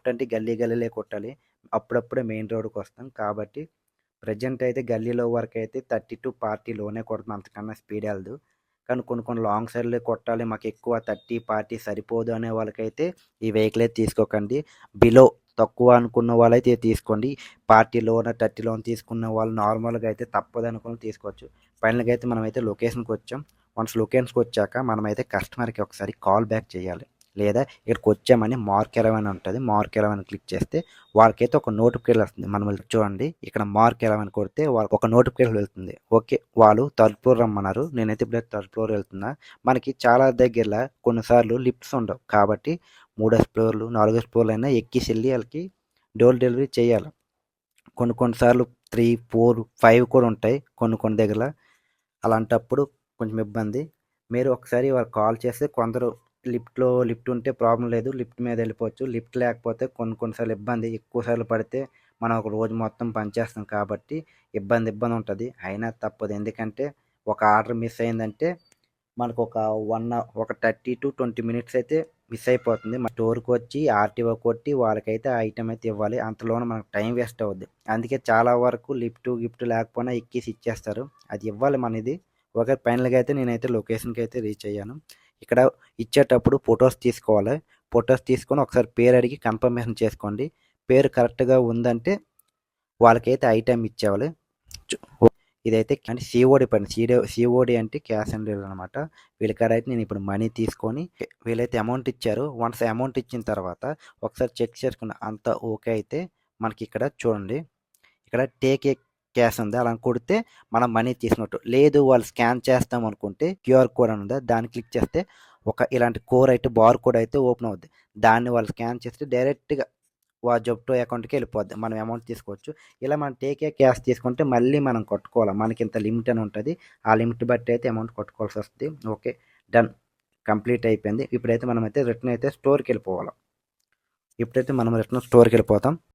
Lift అంటే గల్లీ గల్లీలే కొట్టాలి. అప్పుడప్పుడే మెయిన్ రోడ్డుకి వస్తాం. కాబట్టి ప్రెజెంట్ అయితే గల్లీలో వరకు అయితే 30 టు 40 లోనే కొడుతున్నాం. అంతకన్నా స్పీడ్ వెళ్ళదు. కానీ కొన్ని కొన్ని లాంగ్ సైడ్లే కొట్టాలి, మాకు ఎక్కువ 30 40 సరిపోదు అనే వాళ్ళకైతే ఈ వెహికల్ అయితే తీసుకోకండి. బిలో తక్కువ అనుకున్న వాళ్ళైతే ఇది తీసుకోండి. 40లోన 30లోన తీసుకున్న వాళ్ళు నార్మల్గా అయితే తప్పదు అనుకుని తీసుకోవచ్చు. ఫైనల్గా అయితే మనమైతే లొకేషన్కి వచ్చాం. వన్స్ లొకేషన్కి వచ్చాక మనమైతే కస్టమర్కి ఒకసారి కాల్ బ్యాక్ చేయాలి. లేదా ఇక్కడికి వచ్చామని మార్క్ 11 అని ఉంటుంది. మార్క్ 11 క్లిక్ చేస్తే వాళ్ళకైతే ఒక నోటిఫికేషన్ వస్తుంది. మనం చూడండి, ఇక్కడ మార్క్ 11 కొడితే వాళ్ళకి ఒక నోటిఫికేషన్ వెళ్తుంది. ఓకే, వాళ్ళు థర్డ్ ఫ్లోర్ రమ్మన్నారు, నేనైతే ఇప్పుడు థర్డ్ ఫ్లోర్ వెళ్తున్నా. మనకి చాలా దగ్గరలో కొన్నిసార్లు లిఫ్ట్స్ ఉండవు. కాబట్టి 3వ ఫ్లోర్లు 4వ ఫ్లోర్లు అయినా ఎక్కిసి వెళ్ళి వాళ్ళకి డోర్ డెలివరీ చేయాలి. కొన్నిసార్లు 3 4 5 కూడా ఉంటాయి కొన్ని దగ్గర. అలాంటప్పుడు కొంచెం ఇబ్బంది. మీరు ఒకసారి వాళ్ళకి కాల్ చేస్తే కొందరు లిఫ్ట్ ఉంటే ప్రాబ్లం లేదు, లిఫ్ట్ మీద వెళ్ళిపోవచ్చు. లిఫ్ట్ లేకపోతే కొన్నిసార్లు ఇబ్బంది. ఎక్కువ సార్లు పడితే మనం ఒక రోజు మొత్తం పనిచేస్తాం కాబట్టి ఇబ్బంది ఉంటుంది. అయినా తప్పదు. ఎందుకంటే ఒక ఆర్డర్ మిస్ అయిందంటే మనకు ఒక 30 టు 20 మినిట్స్ అయితే మిస్ అయిపోతుంది. మన స్టోర్కి వచ్చి ఆర్టీఓ కొట్టి వాళ్ళకైతే ఆ ఐటెం అయితే ఇవ్వాలి. అంతలోనే మనకు టైం వేస్ట్ అవుద్ది. అందుకే చాలా వరకు గిఫ్ట్ లేకపోయినా ఎక్కిసి ఇచ్చేస్తారు. అది ఇవ్వాలి మనది. ఒక ఫైనల్గా అయితే నేనైతే లొకేషన్కి అయితే రీచ్ అయ్యాను. ఇక్కడ ఇచ్చేటప్పుడు ఫొటోస్ తీసుకోవాలి. ఫొటోస్ తీసుకొని ఒకసారి పేరు అడిగి కన్ఫర్మేషన్ చేసుకోండి. పేరు కరెక్ట్గా ఉందంటే వాళ్ళకైతే ఐటెం ఇచ్చేవాలి. ఇదైతే అంటే సిఓడి పని. సిఓడి అంటే క్యాష్ ఆన్ డెలివరీ అనమాట. వీళ్ళకాడ అయితే నేను ఇప్పుడు మనీ తీసుకొని వీళ్ళైతే అమౌంట్ ఇచ్చారు. వన్స్ అమౌంట్ ఇచ్చిన తర్వాత ఒకసారి చెక్ చేసుకున్న అంతా ఓకే అయితే మనకి ఇక్కడ చూడండి, ఇక్కడ టేక్ ఏ క్యాష్ ఉంది, అలా కొడితే మనం మనీ తీసుకున్నట్టు. లేదు వాళ్ళు స్కాన్ చేస్తాం అనుకుంటే క్యూఆర్ కోడ్ అని ఉందా, దాన్ని క్లిక్ చేస్తే ఒక ఇలాంటి బార్ కోడ్ అయితే ఓపెన్ అవుద్ది. దాన్ని వాళ్ళు స్కాన్ చేస్తే డైరెక్ట్గా జెప్టో అకౌంట్కి వెళ్ళిపోద్ది. మనం అమౌంట్ తీసుకోవచ్చు. ఇలా మనం టేకే క్యాష్ తీసుకుంటే మళ్ళీ మనం కట్టుకోవాలి. మనకి ఇంత లిమిట్ అని ఉంటుంది. ఆ లిమిట్ బట్టి అయితే అమౌంట్ కట్టుకోవాల్సి వస్తుంది. ఓకే, డన్, కంప్లీట్ అయిపోయింది. ఇప్పుడైతే మనమైతే రిటర్న్ అయితే స్టోర్కి వెళ్ళిపోవాలి. ఇప్పుడైతే మనం రిటర్న్ స్టోర్కి వెళ్ళిపోతాం.